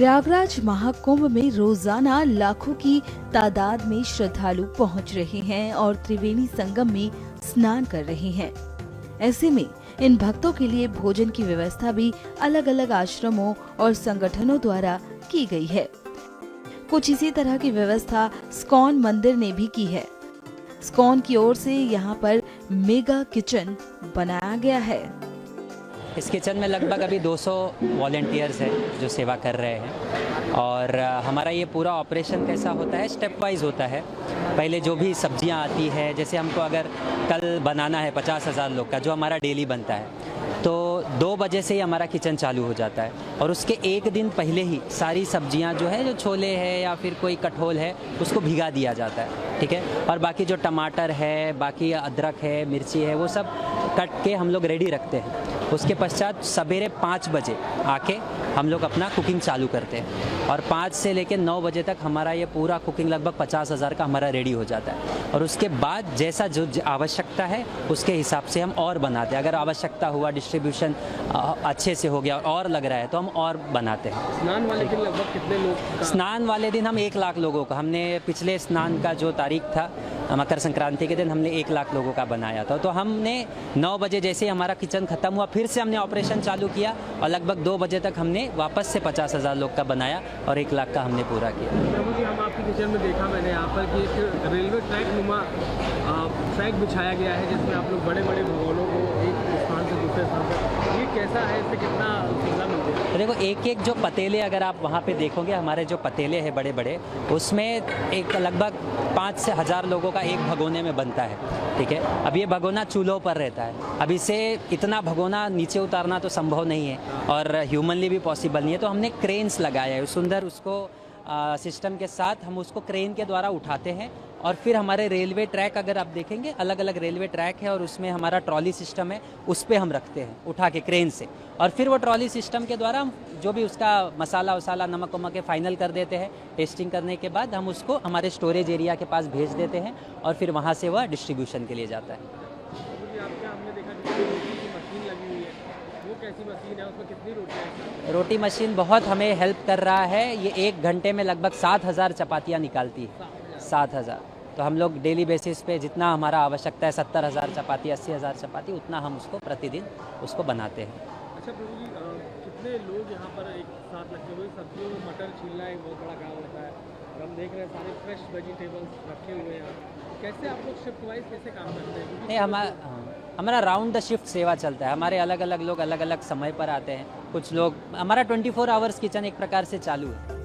प्रयागराज महाकुंभ में रोजाना लाखों की तादाद में श्रद्धालु पहुंच रहे हैं और त्रिवेणी संगम में स्नान कर रहे हैं। ऐसे में इन भक्तों के लिए भोजन की व्यवस्था भी अलग अलग आश्रमों और संगठनों द्वारा की गई है। कुछ इसी तरह की व्यवस्था स्कॉन मंदिर ने भी की है। स्कॉन की ओर से यहाँ पर मेगा किचन बनाया गया है। इस किचन में लगभग अभी 200 वॉलंटियर्स हैं जो सेवा कर रहे हैं। और हमारा ये पूरा ऑपरेशन कैसा होता है, स्टेप वाइज होता है। पहले जो भी सब्जियां आती है, जैसे हमको अगर कल बनाना है 50,000 लोग का, जो हमारा डेली बनता है, तो 2 बजे से ही हमारा किचन चालू हो जाता है। और उसके एक दिन पहले ही सारी सब्जियां जो है, जो छोले है या फिर कोई कठोल है, उसको भिगा दिया जाता है, ठीक है। और बाकी जो टमाटर है, बाकी अदरक है, मिर्ची है, वो सब कट के हम लोग रेडी रखते हैं। उसके पश्चात सवेरे 5 बजे आके हम लोग अपना कुकिंग चालू करते हैं और 5 से लेकर 9 बजे तक हमारा ये पूरा कुकिंग लगभग 50,000 का हमारा रेडी हो जाता है। और उसके बाद जैसा जो आवश्यकता है उसके हिसाब से हम और बनाते हैं। अगर आवश्यकता हुआ, डिस्ट्रीब्यूशन अच्छे से हो गया और लग रहा है, तो हम और बनाते हैं। स्नान वाले दिन लगभग कितने लोग? स्नान वाले दिन हम 1 लाख लोगों का, हमने पिछले स्नान का जो तारीख था मकर संक्रांति के दिन, हमने 1 लाख लोगों का बनाया था। तो हमने 9 बजे जैसे हमारा किचन खत्म हुआ, फिर से हमने ऑपरेशन चालू किया और लगभग 2 बजे तक हमने वापस से 50,000 लोग का बनाया और 1 लाख का हमने पूरा किया। प्रभु जी, हम आपके किचन में देखा मैंने यहाँ पर कि एक रेलवे ट्रैक नुमा ट्रैक बिछाया गया है, जिसमें आप लोग बड़े बड़े भगोनों को एक स्थान से दूसरे स्थान पर, ये कैसा है, इससे कितना सुविधा मिलती है? तो देखो, एक जो पतीले अगर आप वहाँ पे देखोगे, हमारे जो पतीले हैं बड़े बड़े, उसमें एक लगभग 5 से 1000 लोगों का एक भगोने में बनता है, ठीक है। अब ये भगोना चूल्हों पर रहता है। अब इसे इतना भगोना नीचे उतारना तो संभव नहीं है और ह्यूमनली भी पॉसिबल नहीं है। तो हमने क्रेन्स लगाया है सुंदर, उसको सिस्टम के साथ हम उसको क्रेन के द्वारा उठाते हैं। और फिर हमारे रेलवे ट्रैक अगर आप देखेंगे, अलग अलग रेलवे ट्रैक है और उसमें हमारा ट्रॉली सिस्टम है, उस पर हम रखते हैं उठा के क्रेन से। और फिर वो ट्रॉली सिस्टम के द्वारा हम जो भी उसका मसाला वसाला, नमक वमक के फाइनल कर देते हैं। टेस्टिंग करने के बाद हम उसको हमारे स्टोरेज एरिया के पास भेज देते हैं और फिर वहाँ से वह डिस्ट्रीब्यूशन के लिए जाता है। कैसी मशीन है, उसमें कितनी रोटियां? रोटी मशीन बहुत हमें हेल्प कर रहा है। ये 1 घंटे में लगभग 7,000 चपातियाँ निकालती है। 7,000। तो हम लोग डेली बेसिस पे जितना हमारा आवश्यकता है, 70,000 चपाती, 80,000 चपाती, उतना हम उसको प्रतिदिन उसको बनाते हैं। अच्छा प्रभु जी, कितने लोग यहाँ पर एक साथ लगते हुए? सब्जियों में मटर छीलना एक बहुत बड़ा काम होता है और हम देख रहे हैं सारे फ्रेश वेजिटेबल्स रखे हुए हैं। कैसे आप लोग शिफ्ट वाइज कैसे काम करते हैं? नहीं, हमारा राउंड द शिफ्ट सेवा चलता है। हमारे अलग अलग लोग अलग अलग समय पर आते हैं। कुछ लोग, हमारा 24 आवर्स किचन एक प्रकार से चालू है।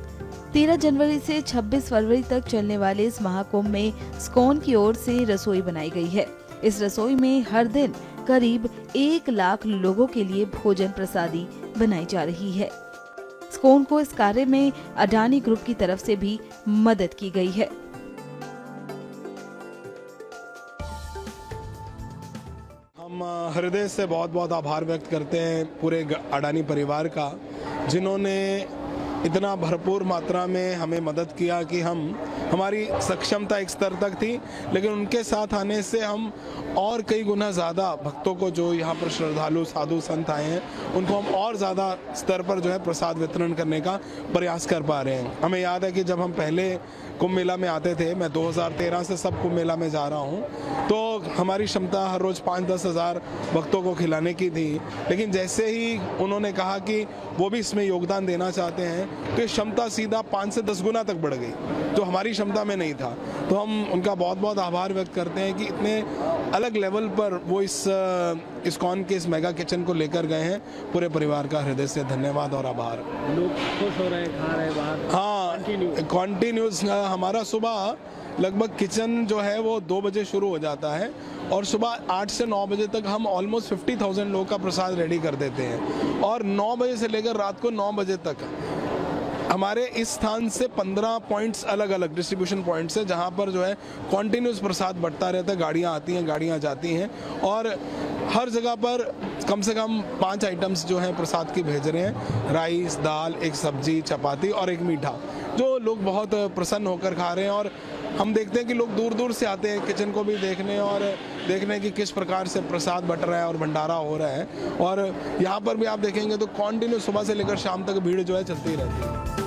13 जनवरी से 26 फरवरी तक चलने वाले इस महाकुंभ में स्कॉन की ओर से रसोई बनाई गई है। इस रसोई में हर दिन करीब 1 लाख लोगों के लिए भोजन प्रसादी बनाई जा रही है। स्कॉन को इस कार्य में अडानी ग्रुप की तरफ से भी मदद की गई है। हम हृदय से बहुत बहुत आभार व्यक्त करते हैं पूरे अडानी परिवार का, जिन्होंने इतना भरपूर मात्रा में हमें मदद किया कि हमारी सक्षमता एक स्तर तक थी, लेकिन उनके साथ आने से हम और कई गुना ज़्यादा भक्तों को, जो यहाँ पर श्रद्धालु साधु संत आए हैं, उनको हम और ज़्यादा स्तर पर जो है प्रसाद वितरण करने का प्रयास कर पा रहे हैं। हमें याद है कि जब हम पहले कुंभ मेला में आते थे, मैं 2013 से सब कुंभ मेला में जा रहा हूँ, तो हमारी क्षमता हर रोज़ 5-10 हज़ार भक्तों को खिलाने की थी। लेकिन जैसे ही उन्होंने कहा कि वो भी इसमें योगदान देना चाहते हैं, तो ये क्षमता सीधा 5 से 10 गुना तक बढ़ गई, जो हमारी क्षमता में नहीं था। तो हम उनका बहुत बहुत आभार व्यक्त करते हैं कि इतने अलग लेवल पर वो इस इस्कॉन के इस मेगा किचन को लेकर गए हैं। पूरे परिवार का हृदय से धन्यवाद और आभार। लोग खुश हो रहे हैं, खा रहे हैं बाहर? हाँ, कॉन्टिन्यूस हमारा सुबह लगभग किचन जो है वो 2 बजे शुरू हो जाता है और सुबह 8 से 9 बजे तक हम ऑलमोस्ट 50,000 लोगों का प्रसाद रेडी कर देते हैं। और 9 बजे से लेकर रात को 9 बजे तक हमारे इस स्थान से 15 पॉइंट्स अलग अलग डिस्ट्रीब्यूशन पॉइंट्स है, जहाँ पर जो है कॉन्टिन्यूस प्रसाद बढ़ता रहता है। गाड़ियाँ आती हैं, गाड़ियाँ जाती हैं और हर जगह पर कम से कम 5 आइटम्स जो हैं प्रसाद की भेज रहे हैं। राइस, दाल, एक सब्जी, चपाती और एक मीठा, जो लोग बहुत प्रसन्न होकर खा रहे हैं। और हम देखते हैं कि लोग दूर दूर से आते हैं किचन को भी देखने और देखने कि किस प्रकार से प्रसाद बट रहा है और भंडारा हो रहा है। और यहाँ पर भी आप देखेंगे तो कॉन्टिन्यू सुबह से लेकर शाम तक भीड़ जो है चलती रहती है।